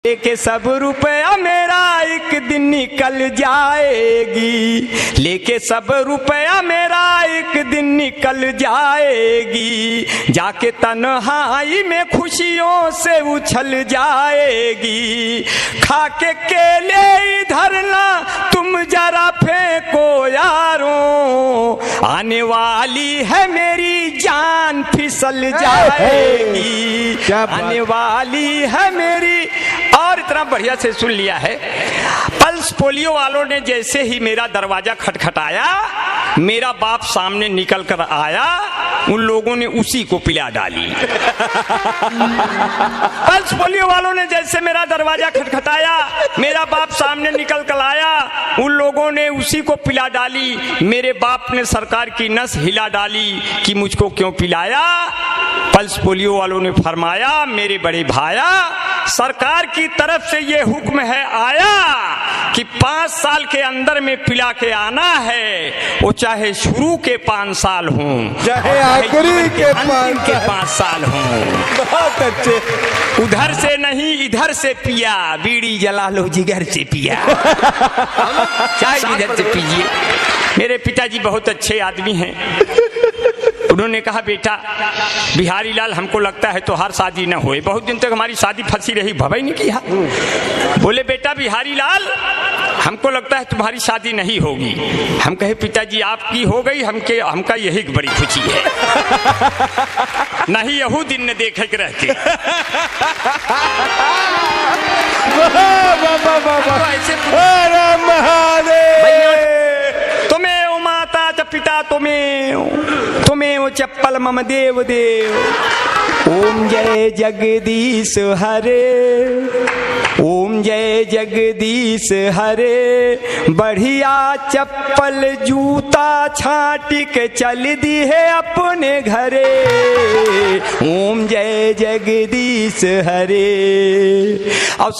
लेके सब रुपया मेरा एक दिन निकल जाएगी, लेके सब रुपया मेरा एक दिन निकल जाएगी, जाके तन्हाई में खुशियों से उछल जाएगी। खा के केले इधर ना तुम जरा फेंको यारों, आने वाली है मेरी जान फिसल जाएगी, आने वाली है मेरी। और इतना बढ़िया से सुन लिया है। पल्स पोलियो वालों ने जैसे ही मेरा दरवाजा खटखटाया, मेरा बाप सामने निकल कर आया, उन लोगों ने उसी को पिला डाली। पल्स पोलियो वालों ने जैसे मेरा दरवाजा खटखटाया, मेरा बाप सामने निकल कर आया, उन लोगों ने उसी को पिला डाली। मेरे बाप ने सरकार की नस हिला डाली कि मुझको क्यों पिलाया। पल्स पोलियो वालों ने फरमाया, मेरे बड़े भाया, सरकार की तरफ से ये हुक्म है आया कि 5 साल के अंदर में पिला के आना है, वो चाहे शुरू के 5 साल हों, चाहे आखिरी के 5 साल हों। बहुत अच्छे। उधर से नहीं इधर से पिया, बीड़ी जला लो जिगर से पिया, चाहे इधर से पीजिए। मेरे पिताजी बहुत अच्छे आदमी हैं। उन्होंने कहा, बेटा बिहारी लाल, हमको लगता है तो हर शादी न होए। बहुत दिन तक हमारी शादी फंसी रही, भवाई नहीं किया। बोले, बेटा बिहारी लाल, हमको लगता है तुम्हारी शादी नहीं होगी। हम कहे, पिताजी आपकी हो गई, हमका यही बड़ी खुशी है। नहीं यहू दिन ने देखे के रहते। तुम्हें ओ माता च पिता तुम्हें ओ चप्पल मम देव देव। ओम जय जगदीश हरे, ओम जय जगदीश हरे, बढ़िया चप्पल जूता छाट के चल दी है अपने घरे। ओम जय जगदीश हरे। और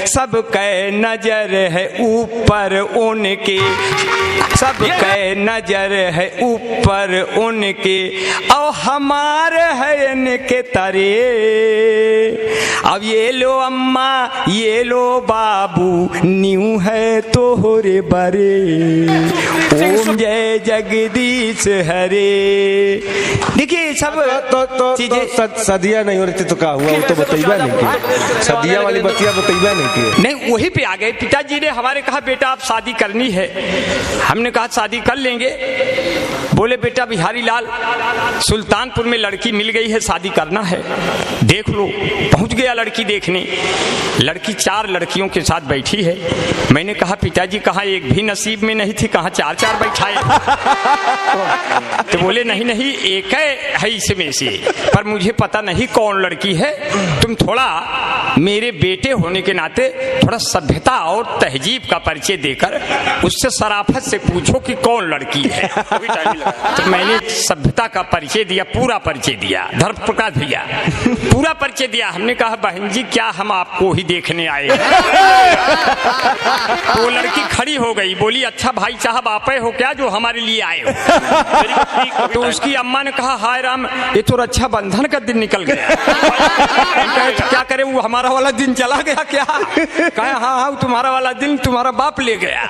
सबके नजर है ऊपर उनके, सबके नजर है ऊपर उनके, और हमारे है इनके तरे। अब ये लो अम्मा, ये लो बाबू, न्यू है तोहरे बरे। ओम जय जगदीश हरे। देखिए सब तो सदिया नहीं हो रही तो क्या हुआ, वो तो बतैबा नहीं की, सदिया वाली बतिया बतैबा नहीं की। नहीं, वही पे आ गए। पिताजी ने हमारे कहा, बेटा आप शादी करनी है। हमने कहा शादी कर लेंगे। बोले, बेटा बिहारी लाल, सुल्तानपुर में लड़की मिल गई है, शादी करना है, देख लो। पहुंच गया लड़की देखने। लड़की 4 लड़कियों के साथ बैठी है। मैंने कहा, पिताजी कहाँ एक भी नसीब में नहीं थी, कहाँ 4-4 बैठाए। तो बोले, नहीं एक है इसमें से, पर मुझे पता नहीं कौन लड़की है। तुम थोड़ा मेरे बेटे होने के नाते थोड़ा सभ्यता और तहजीब का परिचय देकर उससे शराफत से पूछो कि कौन लड़की है। तो मैंने सभ्यता का परिचय दिया, पूरा परिचय दिया, धर्म प्रकाश भैया पूरा परिचय दिया। हमने कहा, बहन जी क्या हम आपको ही देखने आए हैं। वो लड़की खड़ी हो गई, बोली, अच्छा भाई साहब आप हो क्या जो हमारे लिए आए हो। तो उसकी अम्मा ने कहा, हाय राम, ये तो रक्षाबंधन का दिन निकल गया। तो क्या करे, वो हमारा वाला दिन चला गया क्या? कहा, हाँ तुम्हारा वाला दिन तुम्हारा बाप ले गया।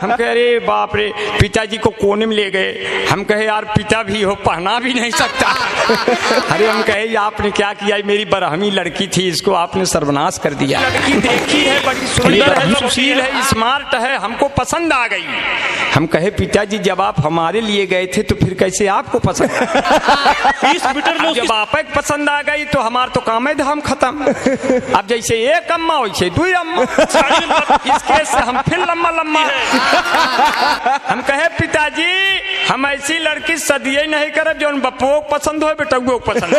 हम कह रहे बाप रे, पिताजी को कोने में ले गए। हम कहे, यार पिता भी हो, पहना भी नहीं सकता। अरे हम कहे, आपने क्या किया, मेरी बरहमी लड़की थी, इसको आपने सर्वनाश कर दिया। लड़की देखी है, बड़ी सुंदर है, सुशील है, स्मार्ट है, हमको पसंद आ गई। हम कहे, पिताजी जब आप हमारे लिए गए थे तो फिर कैसे आपको पसंद? जब आप पसंद आ गई तो हमार तो काम है धाम खत्म। अब जैसे एक अम्मा वैसे 2 अम्मा, इस केस से हम फिर लम्मा। हम कहे, पिताजी हम ऐसी लड़की सदिये नहीं करे जो बप्पो पसंद हो, बेटा को पसंद।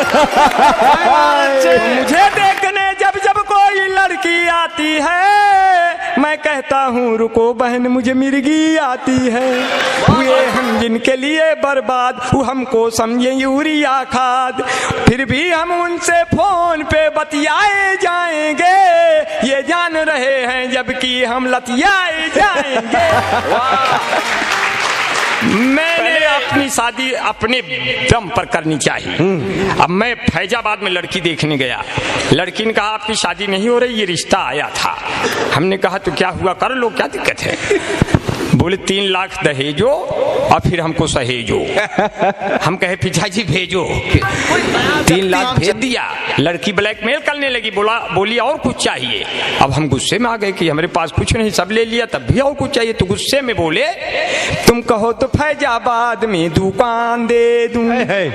मुझे देखने जब कोई लड़की आती है, मैं कहता हूँ रुको बहन, मुझे मिर्गी आती है। हुए हम जिनके लिए बर्बाद, वो हमको समझे यूरिया खाद। फिर भी हम उनसे फोन पे बतियाए जाएंगे, ये जान रहे हैं जबकि हम लतियाए जाएंगे। मैंने अपनी शादी अपने दम पर करनी चाहिए। अब मैं फैजाबाद में लड़की देखने गया, लड़की ने कहा आपकी शादी नहीं हो रही, ये रिश्ता आया था। हमने कहा तो क्या हुआ, कर लो, क्या दिक्कत है। बोले 3 लाख दहेजो और फिर हमको सहेजो। हम कहे पिताजी भेजो, 3 लाख भेज दिया। लड़की ब्लैकमेल करने लगी, बोली और कुछ चाहिए। अब हम गुस्से में आ गए कि हमारे पास कुछ नहीं, सब ले लिया, तब भी और कुछ चाहिए। तो गुस्से में बोले तुम कहो तो फैजाबाद में दुकान दे दूं,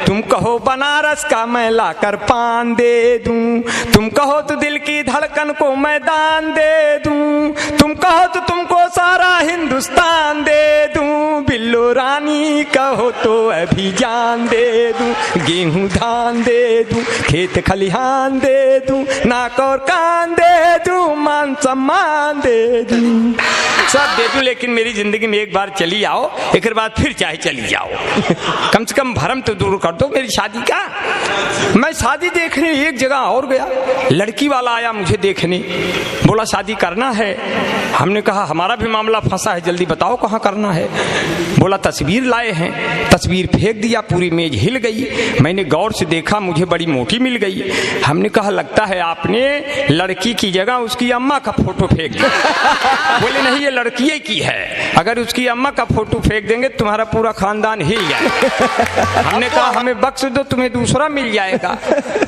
तुम कहो बनारस का मैं लाकर पान दे दूं, तुम कहो तो दिल की धड़कन को मैदान दे दूं, तुम कहो तो तुमको सारा हिंदुस्तान दे दूं, बिल्लो रानी कहो तो अभी जान दे दूं, गेहूं धान दे दूं, खेत खलिहान दे दूं, नाक और कान दे दूं, मान सम्मान दे दूं, सब दे दूं, लेकिन मेरी जिंदगी में एक बार चली आओ, एक बाद फिर चाहे चली जाओ, कम से कम भरम तो दूर कर दो मेरी शादी का। मैं शादी देखने एक जगह और गया, लड़की वाला आया मुझे देखने, बोला शादी करना है। हमने कहा हमारा भी मामला फंसा है, जल्दी बताओ कहाँ करना है। बोला तस्वीर लाए हैं, तस्वीर फेंक दिया, पूरी मेज हिल गई। मैंने गौर से देखा, मुझे बड़ी मोटी मिल गई। हमने कहा लगता है आपने लड़की की जगह उसकी अम्मा का फोटो फेंक दिया। बोले नहीं, ये लड़की की है, अगर उसकी अम्मा का फोटो फेंक देंगे तुम्हारा पूरा खानदान हिल जाएगा। हमने कहा हमें बख्श दो, तुम्हें दूसरा मिल जाएगा।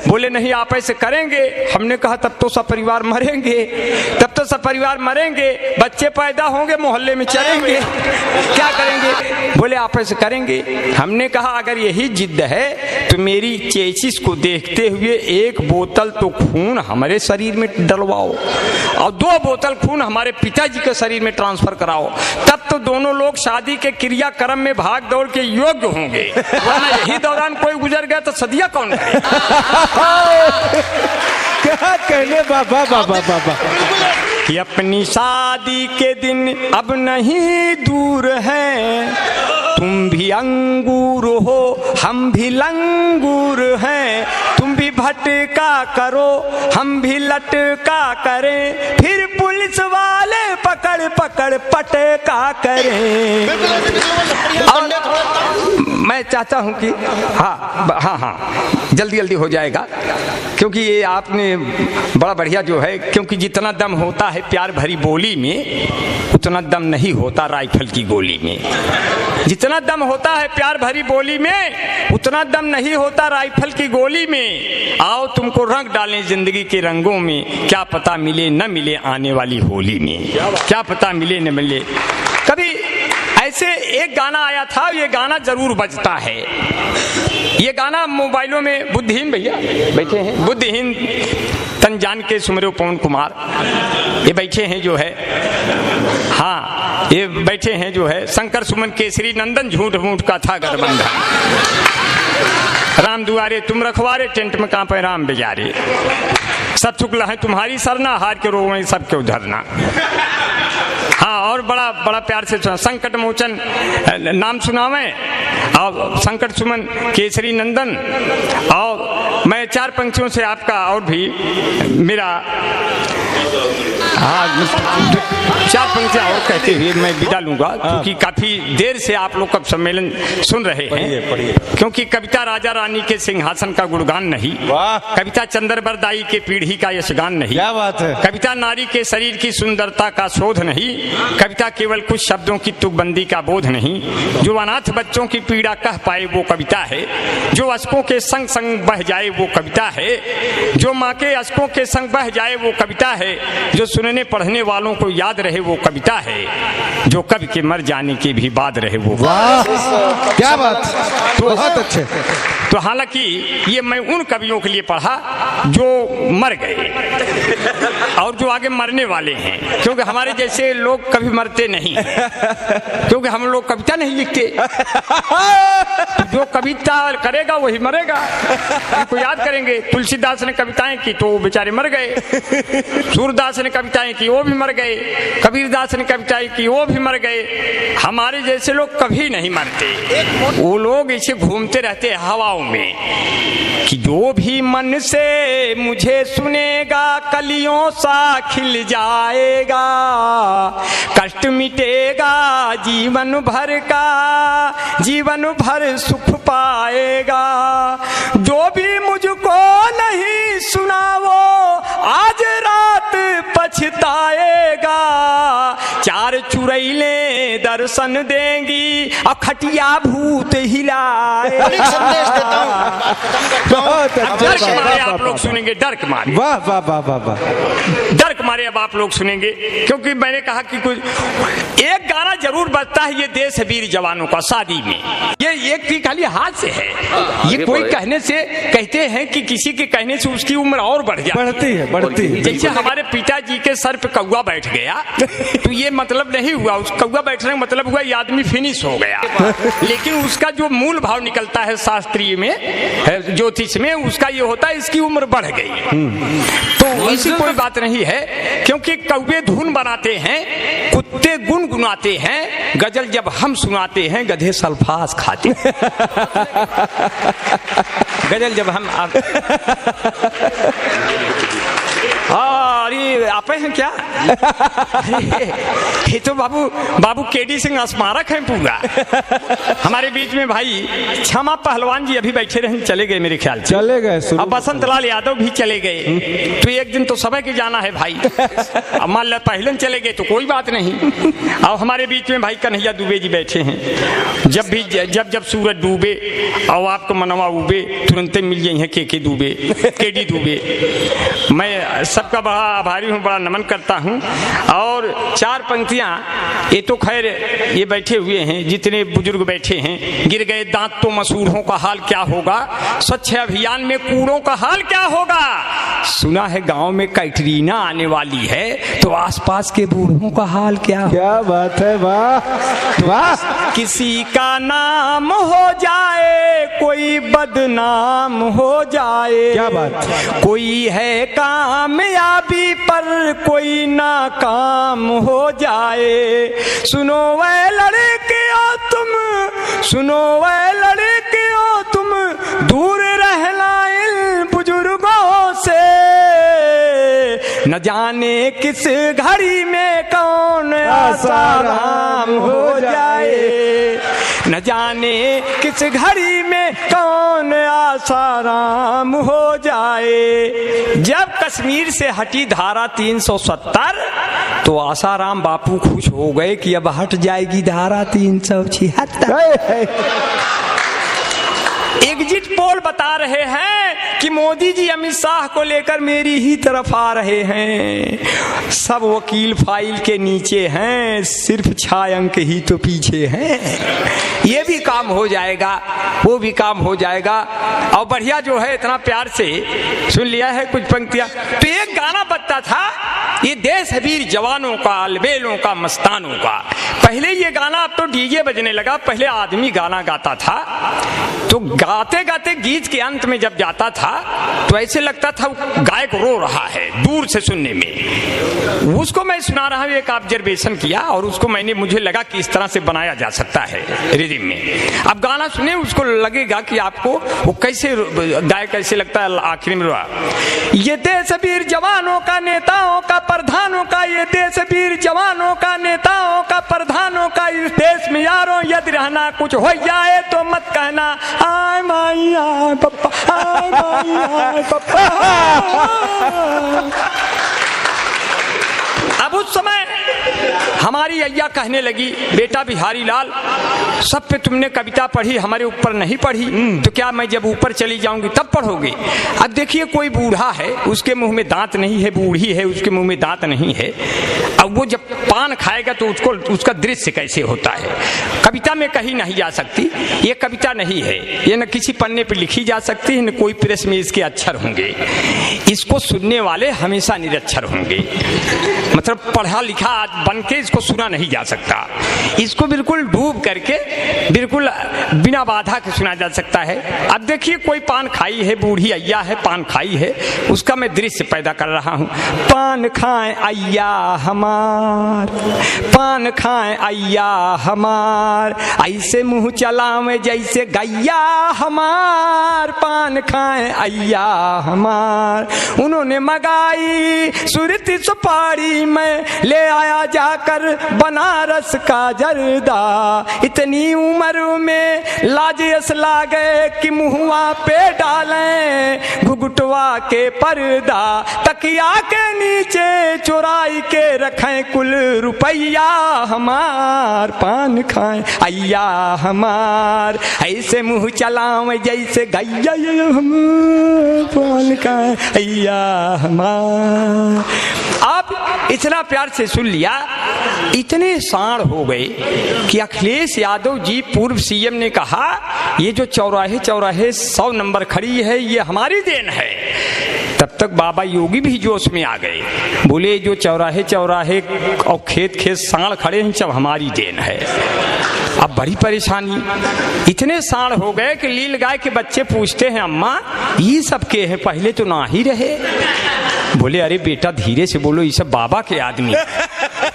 बोले नहीं आप ऐसे करेंगे। हमने कहा तब तो सब परिवार मरेंगे, तब तो सब परिवार मरेंगे, बच्चे पैदा होंगे, मोहल्ले में चलेंगे, क्या करेंगे। बोले आप ऐसे करेंगे। हमने कहा अगर यही जिद है तो मेरी चेसिस को देखते हुए 1 बोतल तो खून हमारे शरीर में डलवाओ और 2 बोतल खून हमारे पिताजी के शरीर में ट्रांसफर कराओ, तब तो दोनों लोग शादी के क्रियाक्रम में भाग दौड़ के योग्य होंगे, वरना यही दौरान कोई गुजर गया तो सदिया कौन करे। क्या कहने बाबा बाबा बाबा कि अपनी शादी के दिन अब नहीं दूर हैं, तुम भी अंगूर हो हम भी लंगूर हैं, तुम भी भटका करो हम भी लटका करें, फिर पुलिस वाले पकड़ पकड़ पटका करें। मैं चाहता हूं कि हाँ जल्दी जल्दी हो जाएगा, क्योंकि ये आपने बड़ा बढ़िया जो है, क्योंकि जितना दम होता है प्यार भरी बोली में उतना दम नहीं होता राइफल की गोली में, जितना दम होता है प्यार भरी बोली में उतना दम नहीं होता राइफल की गोली में। आओ तुमको रंग डालें जिंदगी के रंगों में, क्या पता मिले न मिले आने वाली होली में, क्या पता मिले न मिले। कभी ऐसे एक गाना आया था, ये गाना जरूर बजता है, ये गाना मोबाइलों में, बुद्धिहीन भैया बैठे हैं, बुद्धिहीन तन जान के सुमरो पवन कुमार, ये बैठे हैं जो है, हाँ ये बैठे हैं जो है, शंकर सुमन केसरी नंदन झूठ मूठ का था गठबंधन, राम दुआरे तुम रखवारे, टेंट में कांपे राम बेजारे, सब चुकला है तुम्हारी सरना, हार के रो वहीं सबके उधरना। हाँ, और बड़ा बड़ा प्यार से संकट मोचन नाम सुनावे और संकट सुमन केसरी नंदन, और मैं 4 पंक्तियों से आपका और भी मेरा, हाँ 4 पंक्तियां और कहते हुए मैं विदा लूंगा, क्योंकि काफी देर से आप लोग का सम्मेलन सुन रहे हैं। क्योंकि कविता राजा रानी के सिंहासन का गुणगान नहीं, कविता चंद्रबर दाई के पीढ़ी का यशगान नहीं, क्या बात है। कविता नारी के शरीर की सुंदरता का शोध नहीं, कविता केवल कुछ शब्दों की तुकबंदी का बोध नहीं, जो अनाथ बच्चों की पीड़ा कह पाए वो कविता है, जो अश्कों के संग संग बह जाए वो कविता है, जो माँ के अश्कों के संग बह जाए वो कविता है, जो सुनने पढ़ने वालों को याद रहे वो कविता है, जो कवि के मर जाने के भी बाद रहे वो। वाह क्या बात, बहुत अच्छे। तो हालांकि ये मैं उन कवियों के लिए पढ़ा जो मर गए और जो आगे मरने वाले हैं, क्योंकि हमारे जैसे लोग कभी मरते नहीं, क्योंकि हम लोग कविता नहीं लिखते। जो कविता करेगा वही मरेगा। इनको याद करेंगे। तुलसीदास ने कविताएं की तो वो बेचारे मर गए, सूरदास ने कविताएं की वो भी मर गए, कबीरदास ने कविताएं की वो भी मर गए। हमारे जैसे लोग कभी नहीं मरते। वो लोग ऐसे घूमते रहते हवाओं में कि जो भी मन से मुझे सुनेगा कलियों सा खिल जाएगा, कष्ट मिटेगा जीवन भर का, जीवन भर सुख पाएगा। जो भी मुझको नहीं सुना वो आज रात पछताएगा। चार चुड़ैले दर्शन देंगी और खटिया भूत हिलाए। संदेश देता हूं। डर के मारे आप लोग सुनेंगे, डर के मारे। वाह वाह वाह वाह वाह। डर के मारे अब आप लोग सुनेंगे, क्योंकि मैंने कहा कि कुछ एक गाना जरूर बजता है, ये देश है वीर जवानों का शादी में। ये एक भी खाली हाथ से है, ये कोई कहने से कहते हैं कि किसी के कहने से उसकी उम्र और बढ़ जाती है, बढ़ती है। जैसे हमारे पिताजी के सर पे कौवा बैठ गया तो ये मतलब नहीं हुआ, उस कौवा बैठने का मतलब हुआ ये आदमी फिनिश हो गया। लेकिन उसका जो मूल भाव निकलता है शास्त्रीय में, ज्योतिष में, उसका ये होता है इसकी उम्र बढ़ गई। तो ऐसी कोई बात नहीं है, क्योंकि कौवे धुन बनाते हैं, कुत्ते गुनगुनाते हैं, गजल जब हम सुनाते हैं गधे सल्फास खाते हैं। गजल जब हम अरे आप हैं क्या? ये तो बाबू केडी सिंह स्मारक है पूरा। हमारे बीच में भाई क्षमा पहलवान जी अभी बैठे रहे, चले गए मेरे ख्याल से, चले गए। अब बसंत लाल यादव भी चले गए। तो एक दिन तो सबे के जाना है भाई। अब मान लो पहले चले गए तो कोई बात नहीं। अब हमारे बीच में भाई कन्हैया दुबे जी बैठे हैं। जब सूरज डूबे और आपको मनवा उबे तुरंत मिल जाए के दुबे, केडी दुबे। मैं सबका बड़ा आभारी हूँ, बड़ा नमन करता हूँ। और चार पंक्तियाँ, ये तो खैर ये बैठे हुए हैं जितने बुजुर्ग बैठे हैं। गिर गए दांत तो मसूरों का हाल क्या होगा, स्वच्छ अभियान में कूड़ों का हाल क्या होगा। सुना है गांव में कैटरीना आने वाली है तो आसपास के बूढ़ों का हाल क्या होगा। क्या बात है, वाह वाह। किसी का नाम हो जाए कोई बदनाम हो जाए, क्या बात। कोई है कामयाबी पर कोई नाकाम हो जाए। सुनो वह लड़कियों तुम, सुनो वह लड़कियों तुम, दूर रहना इन बुजुर्गों से। न जाने किस घड़ी में कौन आसाराम हो जाए, न जाने किस घड़ी में कौन आसाराम हो जाए। जब कश्मीर से हटी धारा 370 तो आसाराम बापू खुश हो गए कि अब हट जाएगी धारा 376। एग्जिट पोल बता रहे हैं कि मोदी जी अमित शाह को लेकर मेरी ही तरफ आ रहे हैं। सब वकील फाइल के नीचे हैं, सिर्फ 6 अंक ही तो पीछे हैं। ये भी काम हो जाएगा, वो भी काम हो जाएगा। और बढ़िया जो है इतना प्यार से सुन लिया है कुछ पंक्तियां। तो एक गाना बजता था, ये देश है वीर जवानों का, अलबेलों का, मस्तानों का। पहले ये गाना, अब तो डीजे बजने लगा, पहले आदमी गाना गाता था। तो गाते गाते गीत के अंत में जब जाता था तो ऐसे लगता था गायक रो रहा है दूर से सुनने में। उसको मैं सुना रहा हूँ, एक ऑब्जर्वेशन किया और उसको मुझे लगा कि इस तरह से बनाया जा सकता है रिदम में। अब गाना सुने, उसको लगेगा कि आपको वो कैसे गायक कैसे लगता है आखिर में रोआ। ये देश वीर जवानों का, नेताओं का, प्रधानों का, ये देश वीर जवानों का, नेताओं का, प्रधानों का। इस देश में यारों यदि रहना कुछ हो जाए तो मत कहना आय माई आय पप्पा, आय माई आय पप्पा। अब उस समय हमारी अय्या कहने लगी, बेटा बिहारी लाल, सब पे तुमने कविता पढ़ी, हमारे ऊपर नहीं पढ़ी, तो क्या मैं जब ऊपर चली जाऊंगी तब पढ़ोगे? अब देखिए कोई बूढ़ा है, उसके मुंह में दांत नहीं है, बूढ़ी है, उसके मुंह में दांत नहीं है। अब वो जब पान खाएगा तो उसका दृश्य कैसे होता है? कविता में कहीं नहीं जा सकती। ये कविता नहीं है, ये न किसी पन्ने पर लिखी जा सकती है, न कोई प्रेस में इसके अक्षर होंगे। इसको सुनने वाले हमेशा निरक्षर होंगे। मतलब पढ़ा लिखा बन के इसको सुना नहीं जा सकता। इसको बिल्कुल डूब करके बिल्कुल बिना बाधा के सुना जा सकता है। अब देखिए कोई पान खाई है, बूढ़ी अय्या है, पान खाई है, उसका मैं दृश्य पैदा कर रहा हूँ। पान खाए अय्या हमार, पान खाए अय्या हमार, ऐसे मुंह चलावे जैसे गैया हमार, पान खाए अय्या हमार। उन्होंने मगाई सुरती सुपारी में ले आया जाकर बनारस का जर्दा, इतनी उम्र में लाजियस लागे कि मुहुआ पे डालें घुघुटवा के पर्दा, तकिया के नीचे चुराई के रखें कुल रुपया हमार, पान खाएं अय्या हमार, ऐसे मुंह चलावे जैसे गैया हमार, पान खाएं अय्या हमार। आप इतना प्यार से सुन लिया, इतने साण हो गए कि अखिलेश यादव जी पूर्व सीएम ने कहा ये जो चौराहे चौराहे 100 नंबर खड़ी है ये हमारी देन है। तब तक बाबा योगी भी जोश में आ गए, बोले जो चौराहे चौराहे और खेत खेत साण खड़े हैं सब हमारी देन है। अब बड़ी परेशानी, इतने साण हो गए कि लील गाय के बच्चे पूछते हैं अम्मा ये सब के हैं, पहले तो ना ही रहे। बोले अरे बेटा धीरे से बोलो, ये सब बाबा के आदमी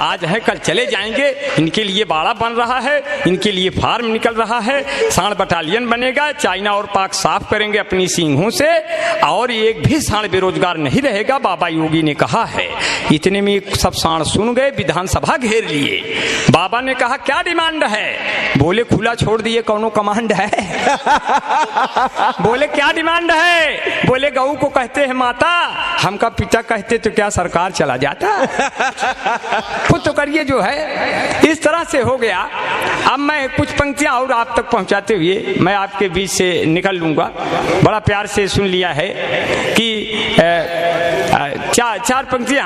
आज है कल चले जाएंगे, इनके लिए बाड़ा बन रहा है, इनके लिए फार्म निकल रहा है, साण बटालियन बनेगा, चाइना और पाक साफ करेंगे अपनी सींगों से, और एक भी साण बेरोजगार नहीं रहेगा, बाबा योगी ने कहा है। इतने में सब साण सुन गए, विधानसभा घेर लिए। बाबा ने कहा क्या डिमांड है? बोले खुला छोड़ दिए, कौनो कमांड है? बोले क्या डिमांड है? बोले गऊ को कहते हैं माता, हमका पिता कहते तो क्या सरकार चला जाता? खुद तो करिए जो है। इस तरह से हो गया। अब मैं कुछ पंक्तियां और आप तक पहुंचाते हुए मैं आपके बीच से निकल लूंगा। बड़ा प्यार से सुन लिया है कि चार पंक्तियां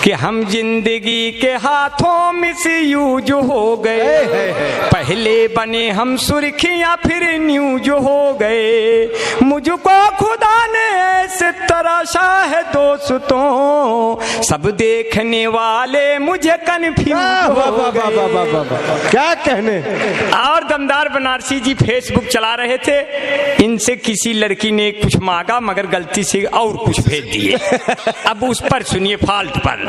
कि हम जिंदगी के हाथों मिसयूज हो गए, पहले बने हम सुर्खियां फिर न्यूज हो गए, मुझको खुदा ने ऐसे तराशा है दोस्तों, सब देखने वाले मुझे कन्फ्यूज हो गए। क्या कहने। और दमदार बनारसी जी फेसबुक चला रहे थे, इनसे किसी लड़की ने कुछ मांगा मगर गलती से और कुछ भेज दिए। अब उस पर सुनिए फॉल्ट पर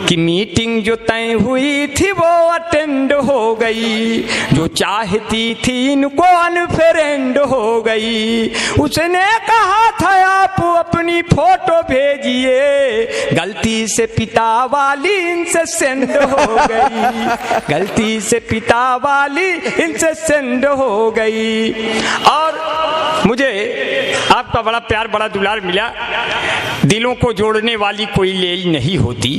कि मीटिंग जो तय हुई थी वो अटेंड हो गई, जो चाहती थी इनको अनफ्रेंड हो गई, उसने कहा था आप अपनी फोटो भेजिए, गलती से पिता वाली इनसे सेंड हो गई, गलती से पिता वाली इनसे सेंड हो गई। और मुझे आपका बड़ा प्यार बड़ा दुलार मिला। दिलों को जोड़ने वाली कोई लेई नहीं होती,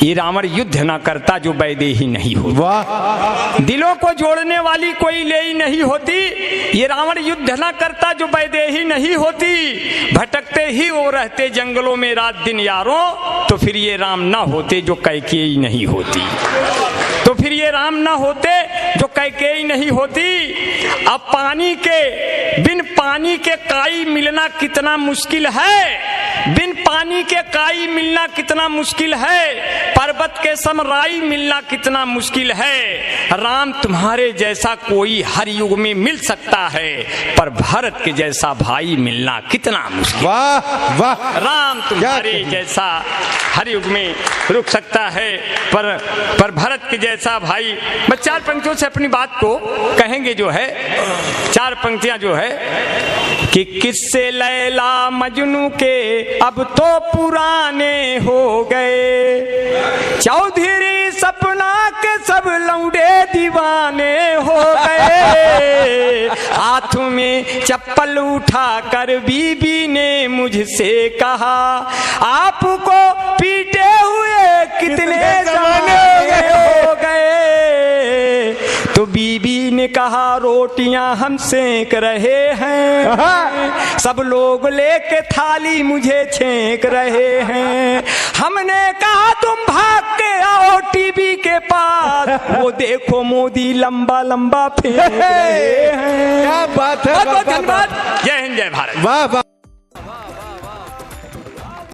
ये रावण युद्ध ना करता जो वैदेही नहीं होती। वाह। दिलों को जोड़ने वाली कोई लेई नहीं होती, ये रावण युद्ध ना करता जो वैदेही नहीं होती, भटकते ही वो रहते जंगलों में रात दिन यारों, तो फिर ये राम ना होते जो कैकेयी नहीं होती, तो फिर ये राम ना होते जो कैकेयी नहीं होती। अब बिन पानी के काई मिलना कितना मुश्किल है, बिन पानी के काई मिलना कितना मुश्किल है, पर्वत के समराई मिलना कितना मुश्किल है। राम तुम्हारे जैसा कोई हर युग में मिल सकता है, पर भरत के जैसा भाई मिलना कितना मुश्किल। वाह वाह। राम तुम्हारे जैसा हर युग में रुक सकता है, पर भरत के जैसा भाई। मैं 4 पंक्तियों से अपनी बात को कहेंगे जो है, 4 पंक्तियां जो है कि किस्से लैला मजनू के अब तो पुराने हो गए, चौधरी सपना के सब लौंडे दीवाने हो गए, हाथ में चप्पल उठा कर बीबी ने मुझसे कहा आपको पीटे हुए कितने जमाने हो गए, तो बीबी ने कहा रोटियां हम सेक रहे हैं, सब लोग लेके थाली मुझे छेक रहे हैं, हमने कहा तुम भाग के आओ टीवी के पास, वो देखो मोदी लंबा लंबा फेंक रहे हैं। क्या बात है। बहुत बहुत धन्यवाद। जय हिंद जय भारत। वाह वाह।